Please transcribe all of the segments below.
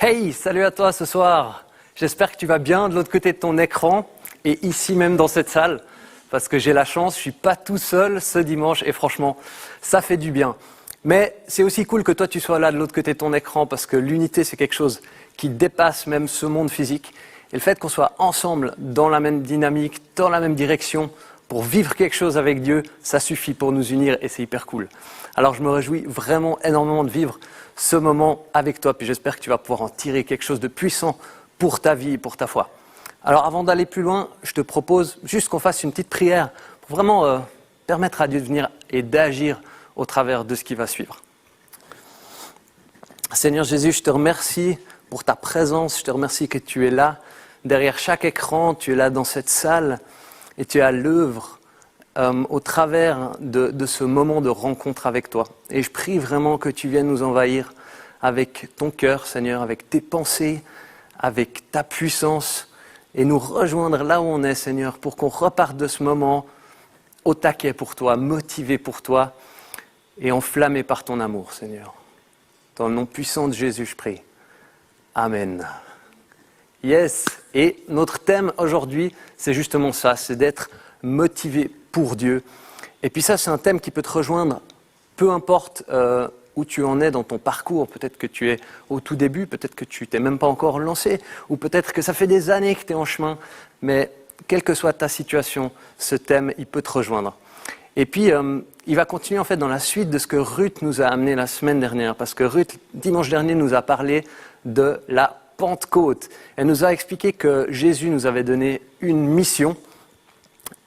Hey, salut à toi ce soir. J'espère que tu vas bien de l'autre côté de ton écran et ici même dans cette salle, parce que j'ai la chance, je suis pas tout seul ce dimanche et franchement, ça fait du bien. Mais c'est aussi cool que toi tu sois là de l'autre côté de ton écran, parce que l'unité c'est quelque chose qui dépasse même ce monde physique. Et le fait qu'on soit ensemble dans la même dynamique, dans la même direction, pour vivre quelque chose avec Dieu, ça suffit pour nous unir et c'est hyper cool. Alors je me réjouis vraiment énormément de vivre ce moment avec toi, puis j'espère que tu vas pouvoir en tirer quelque chose de puissant pour ta vie et pour ta foi. Alors avant d'aller plus loin, je te propose juste qu'on fasse une petite prière pour vraiment permettre à Dieu de venir et d'agir au travers de ce qui va suivre. Seigneur Jésus, je te remercie pour ta présence, je te remercie que tu es là, derrière chaque écran, tu es là dans cette salle et tu es à l'œuvre au travers de ce moment de rencontre avec toi. Et je prie vraiment que tu viennes nous envahir avec ton cœur, Seigneur, avec tes pensées, avec ta puissance, et nous rejoindre là où on est, Seigneur, pour qu'on reparte de ce moment au taquet pour toi, motivé pour toi, et enflammé par ton amour, Seigneur. Dans le nom puissant de Jésus, je prie. Amen. Yes, et notre thème aujourd'hui, c'est justement ça, c'est d'être motivé pour Dieu. Et puis ça, c'est un thème qui peut te rejoindre, peu importe où tu en es dans ton parcours. Peut-être que tu es au tout début, peut-être que tu t'es même pas encore lancé, ou peut-être que ça fait des années que tu es en chemin. Mais quelle que soit ta situation, ce thème, il peut te rejoindre. Et puis, il va continuer en fait dans la suite de ce que Ruth nous a amené la semaine dernière. Parce que Ruth, dimanche dernier, nous a parlé de la Pentecôte. Elle nous a expliqué que Jésus nous avait donné une mission,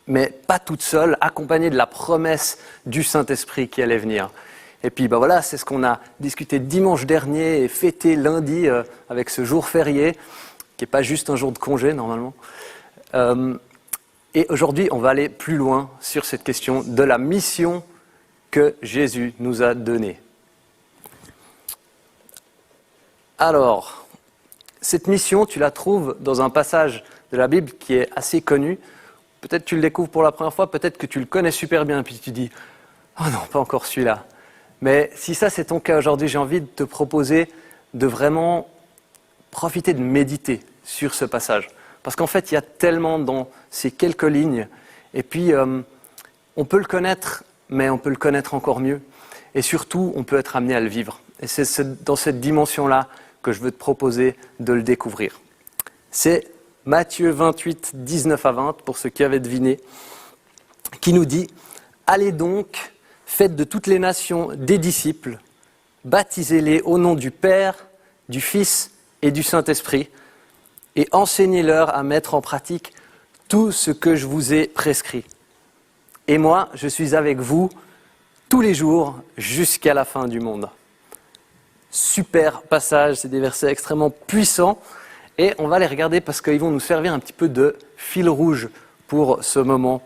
mais pas toute seule, accompagnée de la promesse du Saint-Esprit qui allait venir. Et puis voilà, c'est ce qu'on a discuté dimanche dernier et fêté lundi avec ce jour férié, qui n'est pas juste un jour de congé normalement. Et aujourd'hui, on va aller plus loin sur cette question de la mission que Jésus nous a donnée. Alors, cette mission, tu la trouves dans un passage de la Bible qui est assez connu. Peut-être que tu le découvres pour la première fois, peut-être que tu le connais super bien, puis tu dis « Oh non, pas encore celui-là ». Mais si ça c'est ton cas aujourd'hui, j'ai envie de te proposer de vraiment profiter de méditer sur ce passage. Parce qu'en fait, il y a tellement dans ces quelques lignes. Et puis, on peut le connaître, mais on peut le connaître encore mieux. Et surtout, on peut être amené à le vivre. Et c'est dans cette dimension-là que je veux te proposer de le découvrir. C'est Matthieu 28, 19 à 20, pour ceux qui avaient deviné, qui nous dit « Allez donc, faites de toutes les nations des disciples, baptisez-les au nom du Père, du Fils et du Saint-Esprit, et enseignez-leur à mettre en pratique tout ce que je vous ai prescrit. Et moi, je suis avec vous tous les jours jusqu'à la fin du monde. » Super passage, c'est des versets extrêmement puissants. Et on va les regarder parce qu'ils vont nous servir un petit peu de fil rouge pour ce moment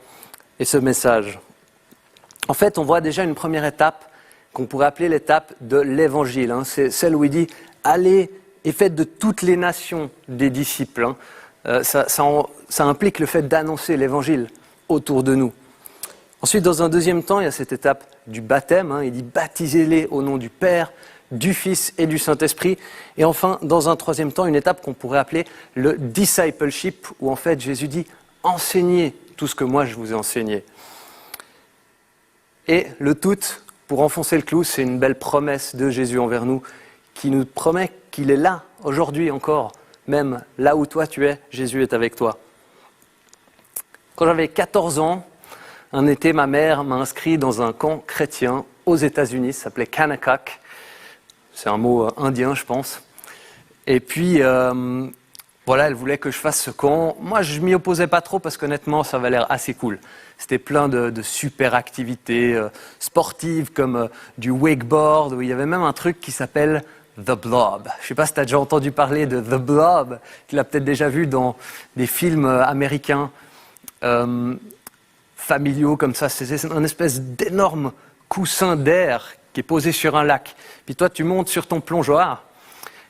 et ce message. En fait, on voit déjà une première étape qu'on pourrait appeler l'étape de l'évangile. C'est celle où il dit « Allez et faites de toutes les nations des disciples ». Ça implique le fait d'annoncer l'évangile autour de nous. Ensuite, dans un deuxième temps, il y a cette étape du baptême. Il dit « Baptisez-les au nom du Père ». Du Fils et du Saint-Esprit. Et enfin, dans un troisième temps, une étape qu'on pourrait appeler le discipleship, où en fait Jésus dit « Enseignez tout ce que moi je vous ai enseigné ». Et le tout, pour enfoncer le clou, c'est une belle promesse de Jésus envers nous, qui nous promet qu'il est là, aujourd'hui encore, même là où toi tu es, Jésus est avec toi. Quand j'avais 14 ans, un été, ma mère m'a inscrit dans un camp chrétien aux États-Unis, ça s'appelait Kanakuk. C'est un mot indien, je pense. Et puis, voilà, elle voulait que je fasse ce camp. Moi, je m'y opposais pas trop parce qu'honnêtement, ça avait l'air assez cool. C'était plein de super activités sportives comme du wakeboard, où il y avait même un truc qui s'appelle The Blob. Je sais pas si tu as déjà entendu parler de The Blob. Tu l'as peut-être déjà vu dans des films américains familiaux comme ça. C'est un espèce d'énorme coussin d'air qui est posé sur un lac. Puis toi, tu montes sur ton plongeoir,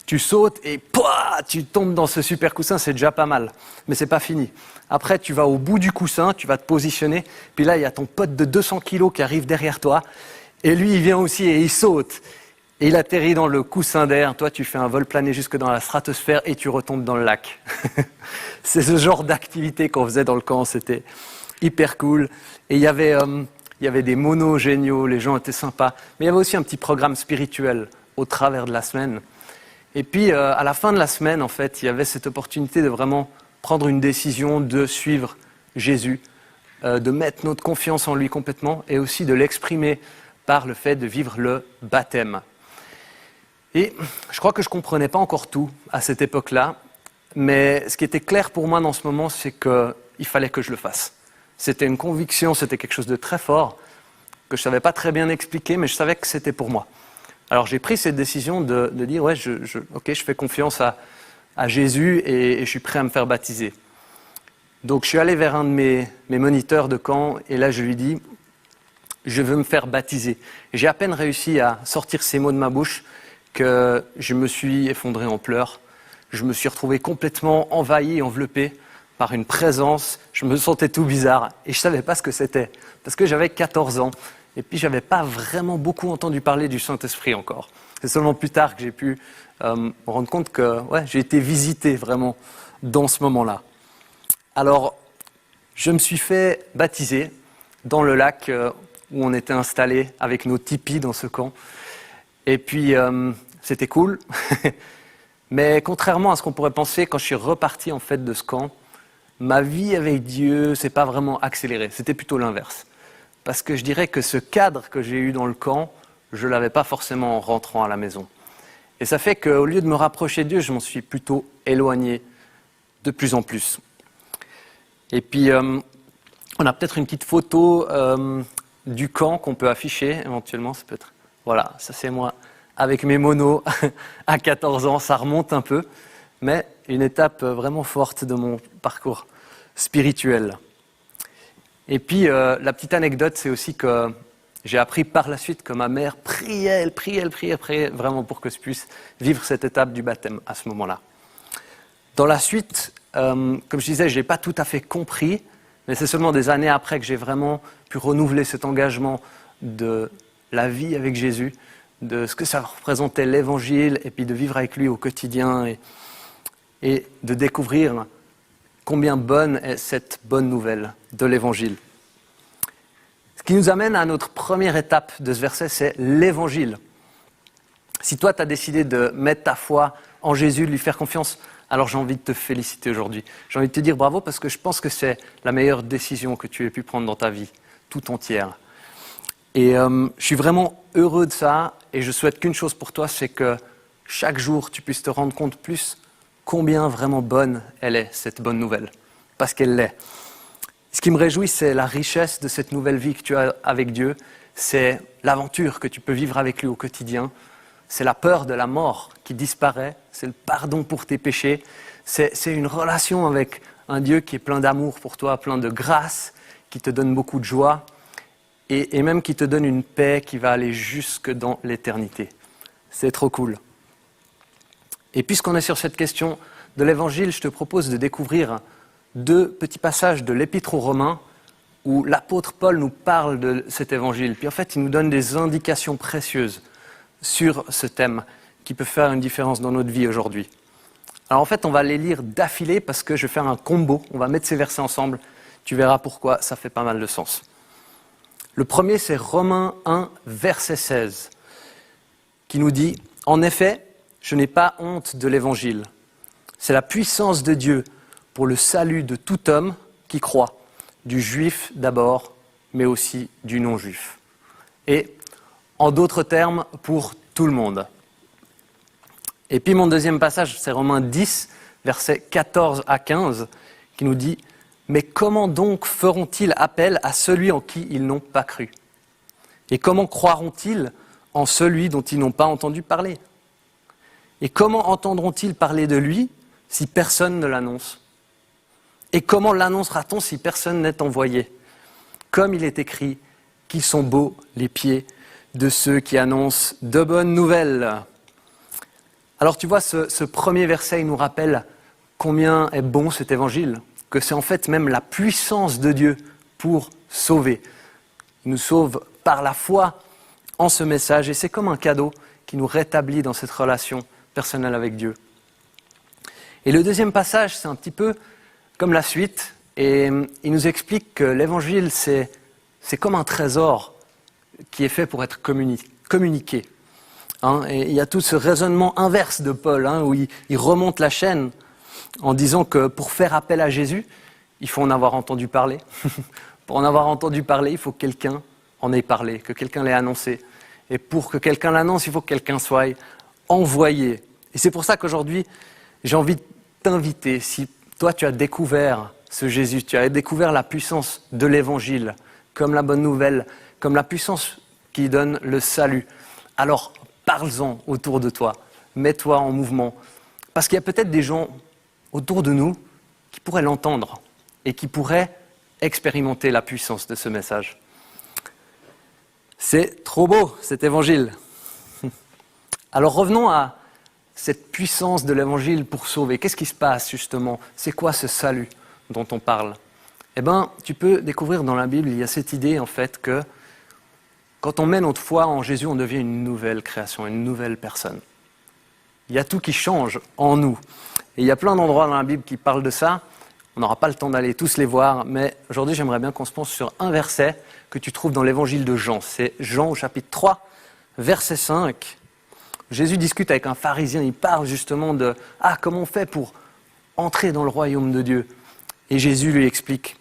tu sautes et pouah, tu tombes dans ce super coussin, c'est déjà pas mal. Mais c'est pas fini. Après, tu vas au bout du coussin, tu vas te positionner, puis là, il y a ton pote de 200 kilos qui arrive derrière toi, et lui, il vient aussi et il saute. Et il atterrit dans le coussin d'air. Toi, tu fais un vol plané jusque dans la stratosphère et tu retombes dans le lac. C'est ce genre d'activité qu'on faisait dans le camp. C'était hyper cool. Et il y avait des monos géniaux, les gens étaient sympas. Mais il y avait aussi un petit programme spirituel au travers de la semaine. Et puis, à la fin de la semaine, en fait, il y avait cette opportunité de vraiment prendre une décision de suivre Jésus, de mettre notre confiance en lui complètement et aussi de l'exprimer par le fait de vivre le baptême. Et je crois que je ne comprenais pas encore tout à cette époque-là, mais ce qui était clair pour moi dans ce moment, c'est qu'il fallait que je le fasse. C'était une conviction, c'était quelque chose de très fort, que je ne savais pas très bien expliquer, mais je savais que c'était pour moi. Alors j'ai pris cette décision de dire, ouais, ok, je fais confiance à Jésus et je suis prêt à me faire baptiser. Donc je suis allé vers un de mes moniteurs de camp et là je lui dis, je veux me faire baptiser. Et j'ai à peine réussi à sortir ces mots de ma bouche que je me suis effondré en pleurs. Je me suis retrouvé complètement envahi, enveloppé par une présence. Je me sentais tout bizarre et je ne savais pas ce que c'était parce que j'avais 14 ans. Et puis, je n'avais pas vraiment beaucoup entendu parler du Saint-Esprit encore. C'est seulement plus tard que j'ai pu me rendre compte que j'ai été visité vraiment dans ce moment-là. Alors, je me suis fait baptiser dans le lac où on était installés avec nos tipis dans ce camp. Et puis, c'était cool. Mais contrairement à ce qu'on pourrait penser, quand je suis reparti en fait de ce camp, ma vie avec Dieu s'est pas vraiment accélérée. C'était plutôt l'inverse. Parce que je dirais que ce cadre que j'ai eu dans le camp, je ne l'avais pas forcément en rentrant à la maison. Et ça fait qu'au lieu de me rapprocher de Dieu, je m'en suis plutôt éloigné de plus en plus. Et puis, on a peut-être une petite photo du camp qu'on peut afficher éventuellement. Ça peut être... Voilà, ça c'est moi avec mes monos à 14 ans. Ça remonte un peu, mais une étape vraiment forte de mon parcours spirituel. Et puis, la petite anecdote, c'est aussi que j'ai appris par la suite que ma mère priait vraiment pour que je puisse vivre cette étape du baptême à ce moment-là. Dans la suite, comme je disais, je n'ai pas tout à fait compris, mais c'est seulement des années après que j'ai vraiment pu renouveler cet engagement de la vie avec Jésus, de ce que ça représentait l'évangile, et puis de vivre avec lui au quotidien et de découvrir combien bonne est cette bonne nouvelle de l'évangile. Ce qui nous amène à notre première étape de ce verset, c'est l'évangile. Si toi, tu as décidé de mettre ta foi en Jésus, de lui faire confiance, alors j'ai envie de te féliciter aujourd'hui. J'ai envie de te dire bravo parce que je pense que c'est la meilleure décision que tu aies pu prendre dans ta vie, tout entière. Et je suis vraiment heureux de ça et je souhaite qu'une chose pour toi, c'est que chaque jour, tu puisses te rendre compte plus combien vraiment bonne elle est, cette bonne nouvelle. Parce qu'elle l'est. Ce qui me réjouit, c'est la richesse de cette nouvelle vie que tu as avec Dieu. C'est l'aventure que tu peux vivre avec lui au quotidien. C'est la peur de la mort qui disparaît. C'est le pardon pour tes péchés. C'est une relation avec un Dieu qui est plein d'amour pour toi, plein de grâce, qui te donne beaucoup de joie et même qui te donne une paix qui va aller jusque dans l'éternité. C'est trop cool. Et puisqu'on est sur cette question de l'Évangile, je te propose de découvrir 2 petits passages de l'Épître aux Romains où l'apôtre Paul nous parle de cet Évangile. Puis en fait, il nous donne des indications précieuses sur ce thème qui peut faire une différence dans notre vie aujourd'hui. Alors en fait, on va les lire d'affilée parce que je vais faire un combo. On va mettre ces versets ensemble. Tu verras pourquoi ça fait pas mal de sens. Le premier, c'est Romains 1, verset 16, qui nous dit « En effet, je n'ai pas honte de l'Évangile. C'est la puissance de Dieu pour le salut de tout homme qui croit, du juif d'abord, mais aussi du non-juif. Et, en d'autres termes, pour tout le monde. » Et puis mon deuxième passage, c'est Romains 10, versets 14 à 15, qui nous dit « Mais comment donc feront-ils appel à celui en qui ils n'ont pas cru? Et comment croiront-ils en celui dont ils n'ont pas entendu parler? Et comment entendront-ils parler de lui si personne ne l'annonce? Et comment l'annoncera-t-on si personne n'est envoyé? Comme il est écrit, qu'ils sont beaux les pieds de ceux qui annoncent de bonnes nouvelles. » Alors tu vois, ce premier verset, il nous rappelle combien est bon cet évangile, que c'est en fait même la puissance de Dieu pour sauver. Il nous sauve par la foi en ce message et c'est comme un cadeau qui nous rétablit dans cette relation personnelle avec Dieu. Et le deuxième passage, c'est un petit peu comme la suite, et il nous explique que l'évangile, c'est comme un trésor qui est fait pour être communiqué. Et il y a tout ce raisonnement inverse de Paul, où il remonte la chaîne en disant que pour faire appel à Jésus, il faut en avoir entendu parler. Pour en avoir entendu parler, il faut que quelqu'un en ait parlé, que quelqu'un l'ait annoncé. Et pour que quelqu'un l'annonce, il faut que quelqu'un soit envoyé. Et c'est pour ça qu'aujourd'hui, j'ai envie de t'inviter, si toi tu as découvert ce Jésus, tu as découvert la puissance de l'évangile, comme la bonne nouvelle, comme la puissance qui donne le salut, alors parle-en autour de toi, mets-toi en mouvement. Parce qu'il y a peut-être des gens autour de nous qui pourraient l'entendre et qui pourraient expérimenter la puissance de ce message. C'est trop beau, cet évangile. Alors revenons à cette puissance de l'évangile pour sauver. Qu'est-ce qui se passe justement? C'est quoi ce salut dont on parle? Eh bien, tu peux découvrir dans la Bible, il y a cette idée en fait que quand on met notre foi en Jésus, on devient une nouvelle création, une nouvelle personne. Il y a tout qui change en nous. Et il y a plein d'endroits dans la Bible qui parlent de ça. On n'aura pas le temps d'aller tous les voir, mais aujourd'hui j'aimerais bien qu'on se penche sur un verset que tu trouves dans l'évangile de Jean. C'est Jean au chapitre 3, verset 5. Jésus discute avec un pharisien, il parle justement de « comment on fait pour entrer dans le royaume de Dieu ?» Et Jésus lui explique.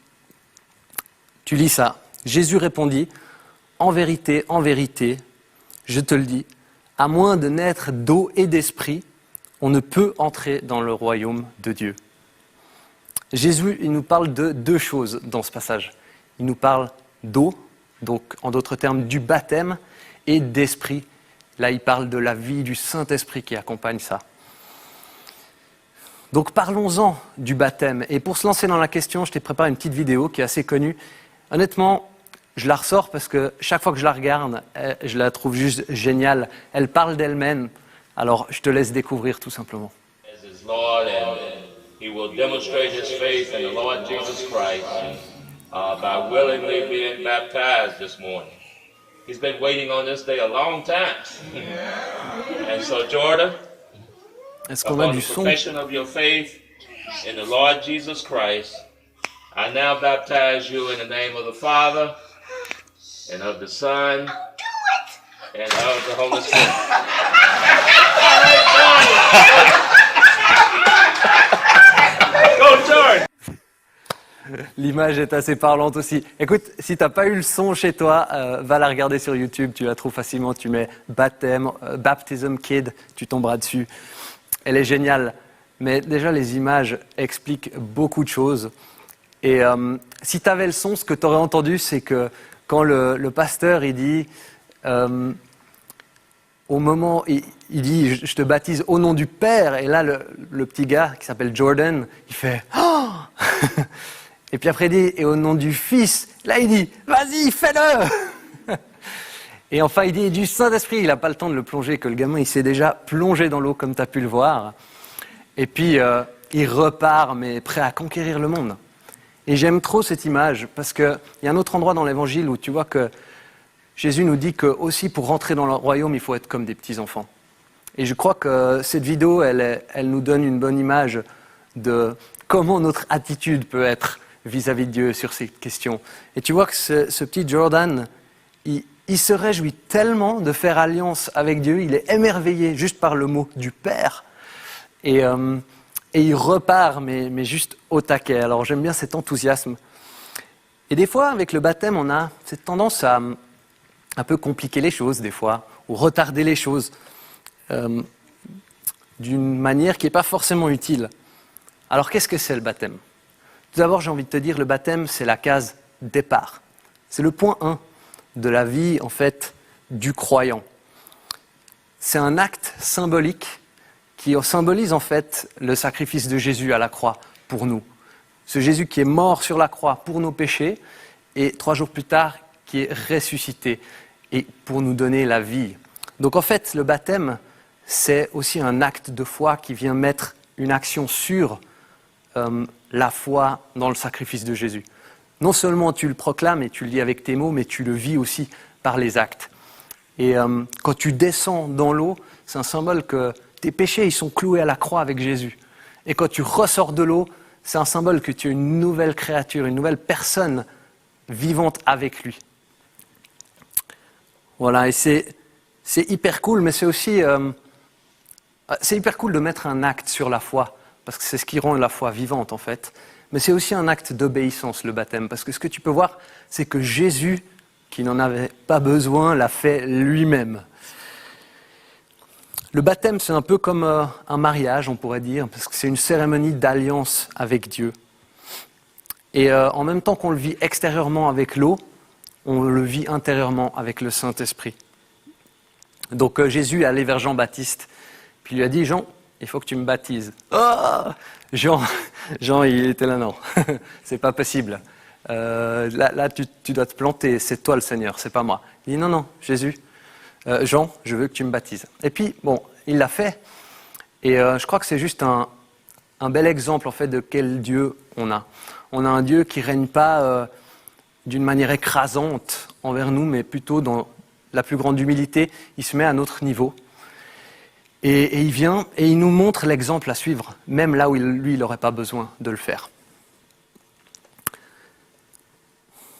Tu lis ça. Jésus répondit « en vérité, je te le dis, à moins de naître d'eau et d'esprit, on ne peut entrer dans le royaume de Dieu. » Jésus, il nous parle de deux choses dans ce passage. Il nous parle d'eau, donc en d'autres termes du baptême, et d'esprit. Là, il parle de la vie du Saint-Esprit qui accompagne ça. Donc parlons-en du baptême. Et pour se lancer dans la question, je t'ai préparé une petite vidéo qui est assez connue. Honnêtement, je la ressors parce que chaque fois que je la regarde, je la trouve juste géniale. Elle parle d'elle-même. Alors, je te laisse découvrir tout simplement. He will demonstrate his faith in the Lord Jesus Christ by willingly being baptized this morning. He's been waiting on this day a long time. And so, Jordan, Est-ce qu'on a upon du the son? profession of your faith in the Lord Jesus Christ, I now baptize you in the name of the Father and of the Son and of the Holy Spirit. Go, Jordan! L'image est assez parlante aussi. Écoute, si tu n'as pas eu le son chez toi, va la regarder sur YouTube, tu la trouves facilement. Tu mets baptême, Baptism Kid, tu tomberas dessus. Elle est géniale. Mais déjà, les images expliquent beaucoup de choses. Et si tu avais le son, ce que tu aurais entendu, c'est que quand le pasteur il dit, au moment, il dit, je te baptise au nom du Père. Et là, le petit gars qui s'appelle Jordan, il fait « Oh !» Et puis après, il dit « Et au nom du Fils ?» Là, il dit « Vas-y, fais-le !» Et enfin, il dit « Du Saint-Esprit !» Il n'a pas le temps de le plonger, que le gamin, il s'est déjà plongé dans l'eau, comme tu as pu le voir. Et puis, il repart, mais prêt à conquérir le monde. Et j'aime trop cette image, parce qu'il y a un autre endroit dans l'Évangile où tu vois que Jésus nous dit que aussi pour rentrer dans le royaume, il faut être comme des petits-enfants. Et je crois que cette vidéo, elle nous donne une bonne image de comment notre attitude peut être vis-à-vis de Dieu sur ces questions. Et tu vois que ce petit Jordan, il se réjouit tellement de faire alliance avec Dieu, il est émerveillé juste par le mot du Père. Et il repart, mais juste au taquet. Alors j'aime bien cet enthousiasme. Et des fois, avec le baptême, on a cette tendance à un peu compliquer les choses, des fois, ou retarder les choses d'une manière qui n'est pas forcément utile. Alors qu'est-ce que c'est le baptême? Tout d'abord, j'ai envie de te dire, le baptême, c'est la case départ. C'est le point 1 de la vie, en fait, du croyant. C'est un acte symbolique qui symbolise, en fait, le sacrifice de Jésus à la croix pour nous. Ce Jésus qui est mort sur la croix pour nos péchés et 3 jours plus tard, qui est ressuscité et pour nous donner la vie. Donc, en fait, le baptême, c'est aussi un acte de foi qui vient mettre une action sur la foi dans le sacrifice de Jésus. Non seulement tu le proclames et tu le dis avec tes mots, mais tu le vis aussi par les actes. Et quand tu descends dans l'eau, c'est un symbole que tes péchés ils sont cloués à la croix avec Jésus. Et quand tu ressors de l'eau, c'est un symbole que tu es une nouvelle créature, une nouvelle personne vivante avec lui. Voilà, et c'est hyper cool, mais c'est aussi... c'est hyper cool de mettre un acte sur la foi, parce que c'est ce qui rend la foi vivante en fait. Mais c'est aussi un acte d'obéissance, le baptême, parce que ce que tu peux voir, c'est que Jésus, qui n'en avait pas besoin, l'a fait lui-même. Le baptême, c'est un peu comme un mariage, on pourrait dire, parce que c'est une cérémonie d'alliance avec Dieu. Et en même temps qu'on le vit extérieurement avec l'eau, on le vit intérieurement avec le Saint-Esprit. Donc Jésus est allé vers Jean-Baptiste, puis il lui a dit « Jean, il faut que tu me baptises. » Oh Jean, il était là, non, c'est pas possible. Là tu dois te planter, c'est toi le Seigneur, c'est pas moi. Il dit « Non, Jésus, Jean, je veux que tu me baptises. » Et puis, bon, il l'a fait, et je crois que c'est juste un bel exemple en fait de quel Dieu on a. On a un Dieu qui ne règne pas d'une manière écrasante envers nous, mais plutôt dans la plus grande humilité, il se met à notre niveau. Et il vient et il nous montre l'exemple à suivre, même là où il n'aurait pas besoin de le faire.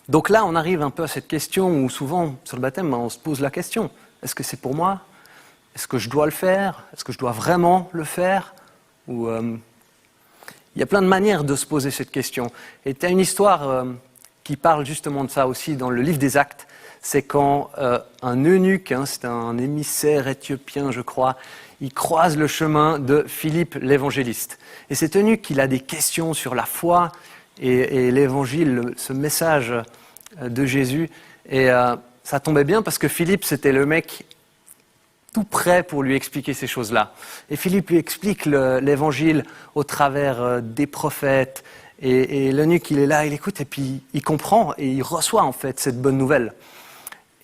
Donc là, on arrive un peu à cette question où souvent, sur le baptême, on se pose la question. Est-ce que c'est pour moi ? Est-ce que je dois le faire ? Est-ce que je dois vraiment le faire ? Ou, il y a plein de manières de se poser cette question. Et tu as une histoire qui parle justement de ça aussi dans le livre des Actes. C'est quand un eunuque, c'est un émissaire éthiopien, je crois, il croise le chemin de Philippe l'évangéliste. Et cet eunuque, il a des questions sur la foi et l'évangile, ce message de Jésus. Et ça tombait bien parce que Philippe, c'était le mec tout prêt pour lui expliquer ces choses-là. Et Philippe lui explique l'évangile au travers des prophètes. Et l'eunuque, il est là, il écoute, et puis il comprend et il reçoit en fait cette bonne nouvelle.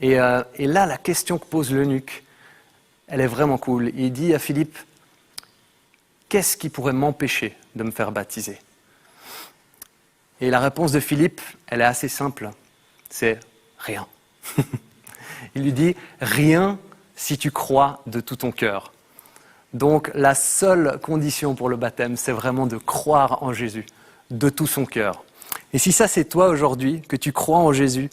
Et là, la question que pose l'eunuque, elle est vraiment cool. Il dit à Philippe, qu'est-ce qui pourrait m'empêcher de me faire baptiser ? Et la réponse de Philippe, elle est assez simple, c'est rien. Il lui dit, rien si tu crois de tout ton cœur. Donc la seule condition pour le baptême, c'est vraiment de croire en Jésus, de tout son cœur. Et si ça c'est toi aujourd'hui, que tu crois en Jésus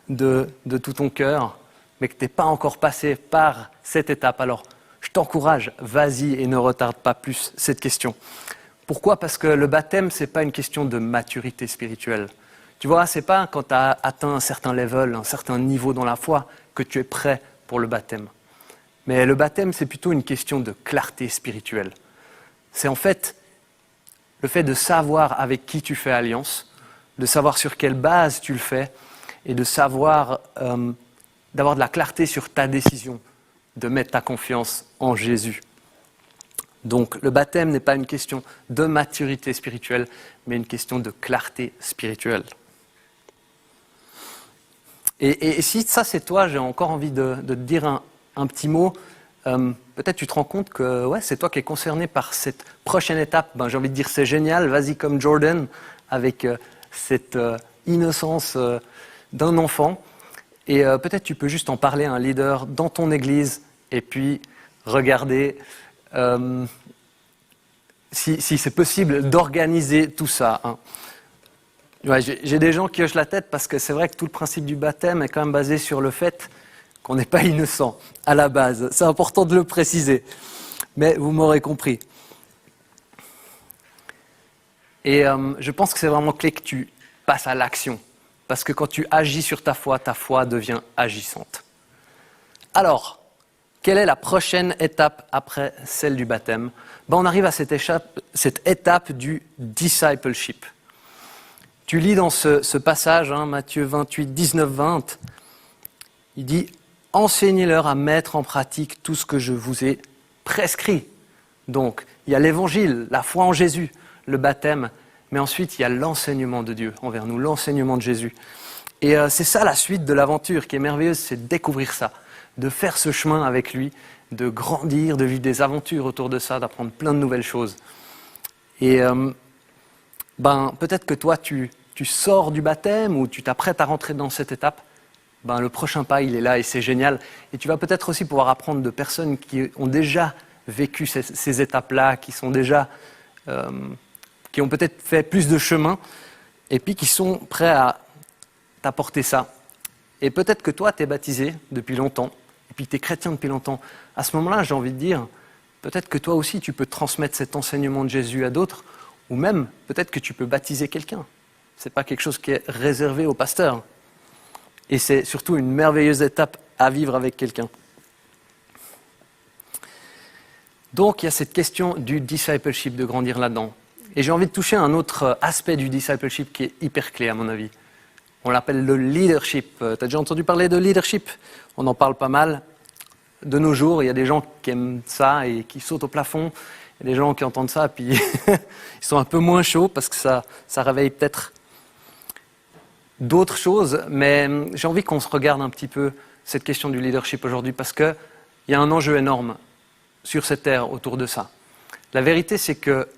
de tout ton cœur, mais que tu n'es pas encore passé par cette étape, alors je t'encourage, vas-y et ne retarde pas plus cette question. Pourquoi ? Parce que le baptême, ce n'est pas une question de maturité spirituelle. Tu vois, ce n'est pas quand tu as atteint un certain level, un certain niveau dans la foi, que tu es prêt pour le baptême. Mais le baptême, c'est plutôt une question de clarté spirituelle. C'est en fait le fait de savoir avec qui tu fais alliance, de savoir sur quelle base tu le fais, et de savoir, d'avoir de la clarté sur ta décision, de mettre ta confiance en Jésus. Donc le baptême n'est pas une question de maturité spirituelle, mais une question de clarté spirituelle. Et si ça c'est toi, j'ai encore envie de te dire un petit mot. Peut-être tu te rends compte que ouais, c'est toi qui es concerné par cette prochaine étape. J'ai envie de dire c'est génial, vas-y comme Jordan, avec cette innocence d'un enfant. Et peut-être tu peux juste en parler à un leader dans ton église et puis regarder si c'est possible d'organiser tout ça. Ouais, j'ai des gens qui hochent la tête parce que c'est vrai que tout le principe du baptême est quand même basé sur le fait qu'on n'est pas innocent à la base. C'est important de le préciser. Mais vous m'aurez compris. Et je pense que c'est vraiment clé que tu passes à l'action. Parce que quand tu agis sur ta foi devient agissante. Alors, quelle est la prochaine étape après celle du baptême ? On arrive à cette étape du discipleship. Tu lis dans ce passage, Matthieu 28, 19, 20, il dit « Enseignez-leur à mettre en pratique tout ce que je vous ai prescrit. » Donc, il y a l'évangile, la foi en Jésus, le baptême, mais ensuite il y a l'enseignement de Dieu envers nous, l'enseignement de Jésus. Et c'est ça la suite de l'aventure qui est merveilleuse, c'est de découvrir ça, de faire ce chemin avec lui, de grandir, de vivre des aventures autour de ça, d'apprendre plein de nouvelles choses. Et peut-être que toi, tu sors du baptême ou tu t'apprêtes à rentrer dans cette étape, ben, le prochain pas, il est là et c'est génial. Et tu vas peut-être aussi pouvoir apprendre de personnes qui ont déjà vécu ces étapes-là, qui sont déjà, qui ont peut-être fait plus de chemin, et puis qui sont prêts à t'apporter ça. Et peut-être que toi, tu es baptisé depuis longtemps, et puis tu es chrétien depuis longtemps. À ce moment-là, j'ai envie de dire, peut-être que toi aussi, tu peux transmettre cet enseignement de Jésus à d'autres, ou même, peut-être que tu peux baptiser quelqu'un. Ce n'est pas quelque chose qui est réservé aux pasteurs. Et c'est surtout une merveilleuse étape à vivre avec quelqu'un. Donc, il y a cette question du discipleship, de grandir là-dedans. Et j'ai envie de toucher un autre aspect du discipleship qui est hyper clé, à mon avis. On l'appelle le leadership. Tu as déjà entendu parler de leadership? On en parle pas mal. De nos jours, il y a des gens qui aiment ça et qui sautent au plafond. Il y a des gens qui entendent ça, puis ils sont un peu moins chauds parce que ça réveille peut-être d'autres choses. Mais j'ai envie qu'on se regarde un petit peu cette question du leadership aujourd'hui parce qu'il y a un enjeu énorme sur cette terre autour de ça. La vérité, c'est que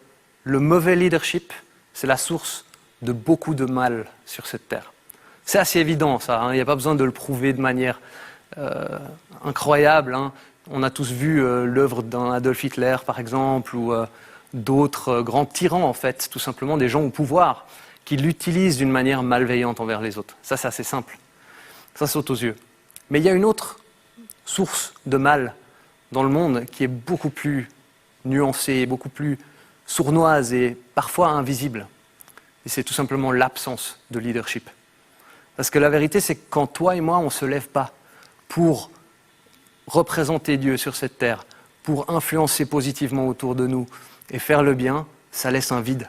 le mauvais leadership, c'est la source de beaucoup de mal sur cette terre. C'est assez évident, ça. Il n'y a pas besoin de le prouver de manière incroyable. On a tous vu l'œuvre d'un Adolf Hitler, par exemple, ou d'autres grands tyrans, en fait, tout simplement des gens au pouvoir qui l'utilisent d'une manière malveillante envers les autres. Ça, c'est assez simple. Ça saute aux yeux. Mais il y a une autre source de mal dans le monde qui est beaucoup plus nuancée, beaucoup plus sournoise et parfois invisible. Et c'est tout simplement l'absence de leadership. Parce que la vérité, c'est que quand toi et moi, on ne se lève pas pour représenter Dieu sur cette terre, pour influencer positivement autour de nous et faire le bien, ça laisse un vide.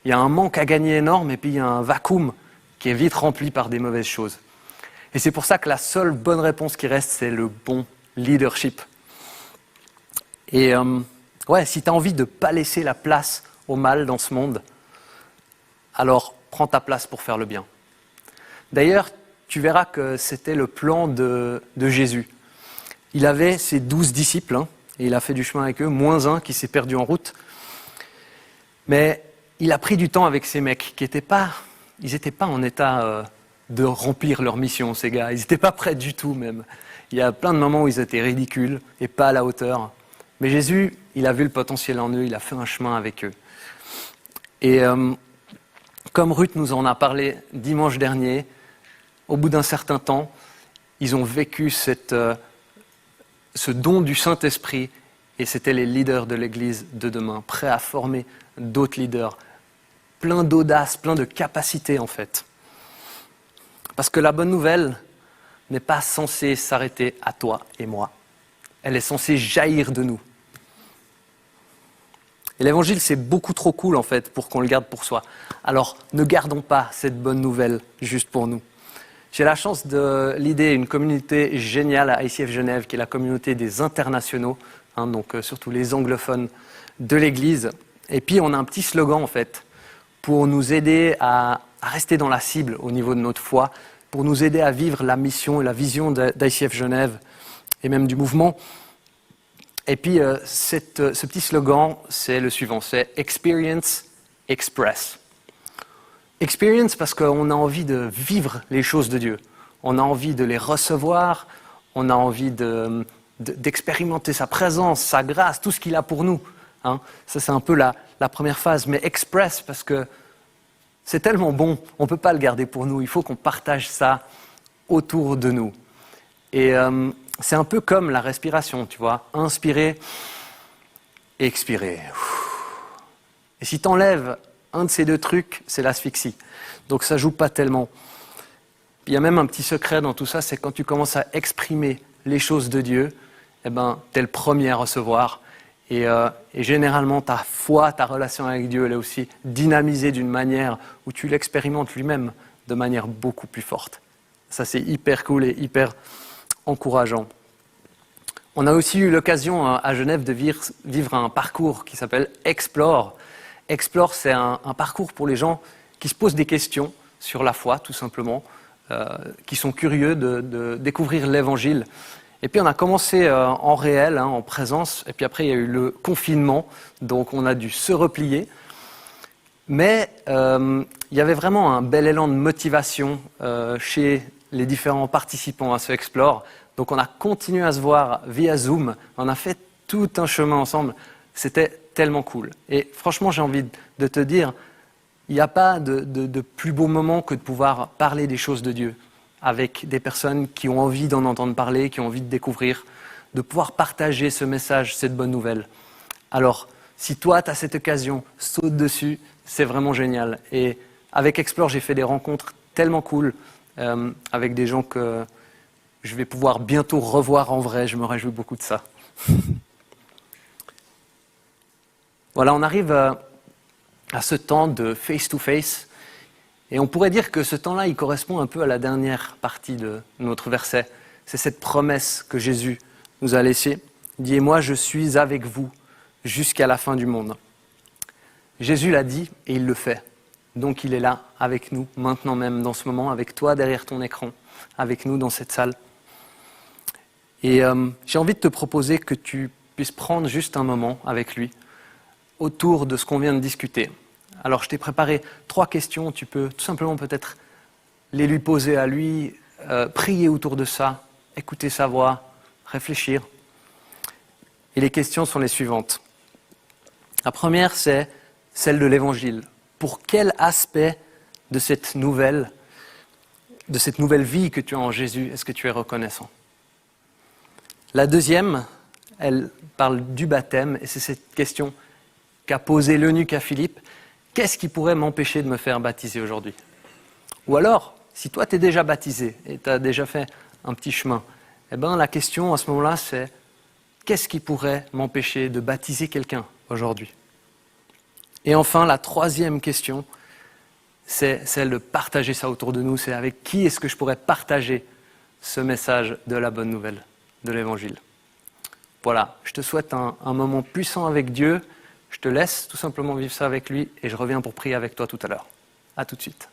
Il y a un manque à gagner énorme et puis il y a un vacuum qui est vite rempli par des mauvaises choses. Et c'est pour ça que la seule bonne réponse qui reste, c'est le bon leadership. Et si tu as envie de ne pas laisser la place au mal dans ce monde, alors prends ta place pour faire le bien. D'ailleurs, tu verras que c'était le plan de Jésus. Il avait ses 12 disciples, et il a fait du chemin avec eux, moins un qui s'est perdu en route. Mais il a pris du temps avec ces mecs qui n'étaient pas en état de remplir leur mission, ces gars. Ils n'étaient pas prêts du tout même. Il y a plein de moments où ils étaient ridicules et pas à la hauteur. Mais Jésus, il a vu le potentiel en eux, il a fait un chemin avec eux. Et comme Ruth nous en a parlé dimanche dernier, au bout d'un certain temps, ils ont vécu ce don du Saint-Esprit et c'était les leaders de l'Église de demain, prêts à former d'autres leaders, plein d'audace, plein de capacité en fait. Parce que la bonne nouvelle n'est pas censée s'arrêter à toi et moi. Elle est censée jaillir de nous. Et l'évangile, c'est beaucoup trop cool en fait pour qu'on le garde pour soi. Alors, ne gardons pas cette bonne nouvelle juste pour nous. J'ai la chance de leader une communauté géniale à ICF Genève, qui est la communauté des internationaux, donc surtout les anglophones de l'Église. Et puis, on a un petit slogan en fait pour nous aider à rester dans la cible au niveau de notre foi, pour nous aider à vivre la mission et la vision d'ICF Genève et même du mouvement. Et puis, ce petit slogan, c'est le suivant, c'est « Experience, Express ». Experience parce qu'on a envie de vivre les choses de Dieu. On a envie de les recevoir, on a envie d'expérimenter sa présence, sa grâce, tout ce qu'il a pour nous. Ça, c'est un peu la première phase. Mais Express parce que c'est tellement bon, on ne peut pas le garder pour nous. Il faut qu'on partage ça autour de nous. Et c'est un peu comme la respiration, tu vois. Inspirer, expirer. Et si tu enlèves un de ces deux trucs, c'est l'asphyxie. Donc ça ne joue pas tellement. Il y a même un petit secret dans tout ça, c'est quand tu commences à exprimer les choses de Dieu, tu es le premier à recevoir. Et généralement, ta foi, ta relation avec Dieu, elle est aussi dynamisée d'une manière où tu l'expérimentes lui-même de manière beaucoup plus forte. Ça, c'est hyper cool et hyper encourageant. On a aussi eu l'occasion à Genève de vivre un parcours qui s'appelle Explore. Explore, c'est un parcours pour les gens qui se posent des questions sur la foi, tout simplement, qui sont curieux de découvrir l'Évangile. Et puis on a commencé en réel, en présence, et puis après il y a eu le confinement, donc on a dû se replier. Mais il y avait vraiment un bel élan de motivation chez les différents participants à ce Explore. Donc on a continué à se voir via Zoom, on a fait tout un chemin ensemble. C'était tellement cool. Et franchement, j'ai envie de te dire, il n'y a pas de plus beau moment que de pouvoir parler des choses de Dieu avec des personnes qui ont envie d'en entendre parler, qui ont envie de découvrir, de pouvoir partager ce message, cette bonne nouvelle. Alors, si toi, tu as cette occasion, saute dessus, c'est vraiment génial. Et avec Explore, j'ai fait des rencontres tellement cool avec des gens que je vais pouvoir bientôt revoir en vrai. Je me réjouis beaucoup de ça. Voilà, on arrive à ce temps de face-to-face. Et on pourrait dire que ce temps-là, il correspond un peu à la dernière partie de notre verset. C'est cette promesse que Jésus nous a laissée. Il dit « Et moi, je suis avec vous jusqu'à la fin du monde ». Jésus l'a dit et il le fait. Donc il est là avec nous, maintenant même, dans ce moment, avec toi derrière ton écran, avec nous dans cette salle. Et j'ai envie de te proposer que tu puisses prendre juste un moment avec lui, autour de ce qu'on vient de discuter. Alors je t'ai préparé 3 questions, tu peux tout simplement peut-être les lui poser à lui, prier autour de ça, écouter sa voix, réfléchir. Et les questions sont les suivantes. La première, c'est celle de l'Évangile. Pour quel aspect de cette nouvelle vie que tu as en Jésus, est-ce que tu es reconnaissant ? La deuxième, elle parle du baptême, et c'est cette question qu'a posée l'eunuque à Philippe. Qu'est-ce qui pourrait m'empêcher de me faire baptiser aujourd'hui ? Ou alors, si toi tu es déjà baptisé et tu as déjà fait un petit chemin, eh ben, la question à ce moment-là, c'est qu'est-ce qui pourrait m'empêcher de baptiser quelqu'un aujourd'hui ? Et enfin, la troisième question, c'est celle de partager ça autour de nous. C'est avec qui est-ce que je pourrais partager ce message de la bonne nouvelle, de l'Évangile. Voilà, je te souhaite un moment puissant avec Dieu. Je te laisse tout simplement vivre ça avec lui et je reviens pour prier avec toi tout à l'heure. À tout de suite.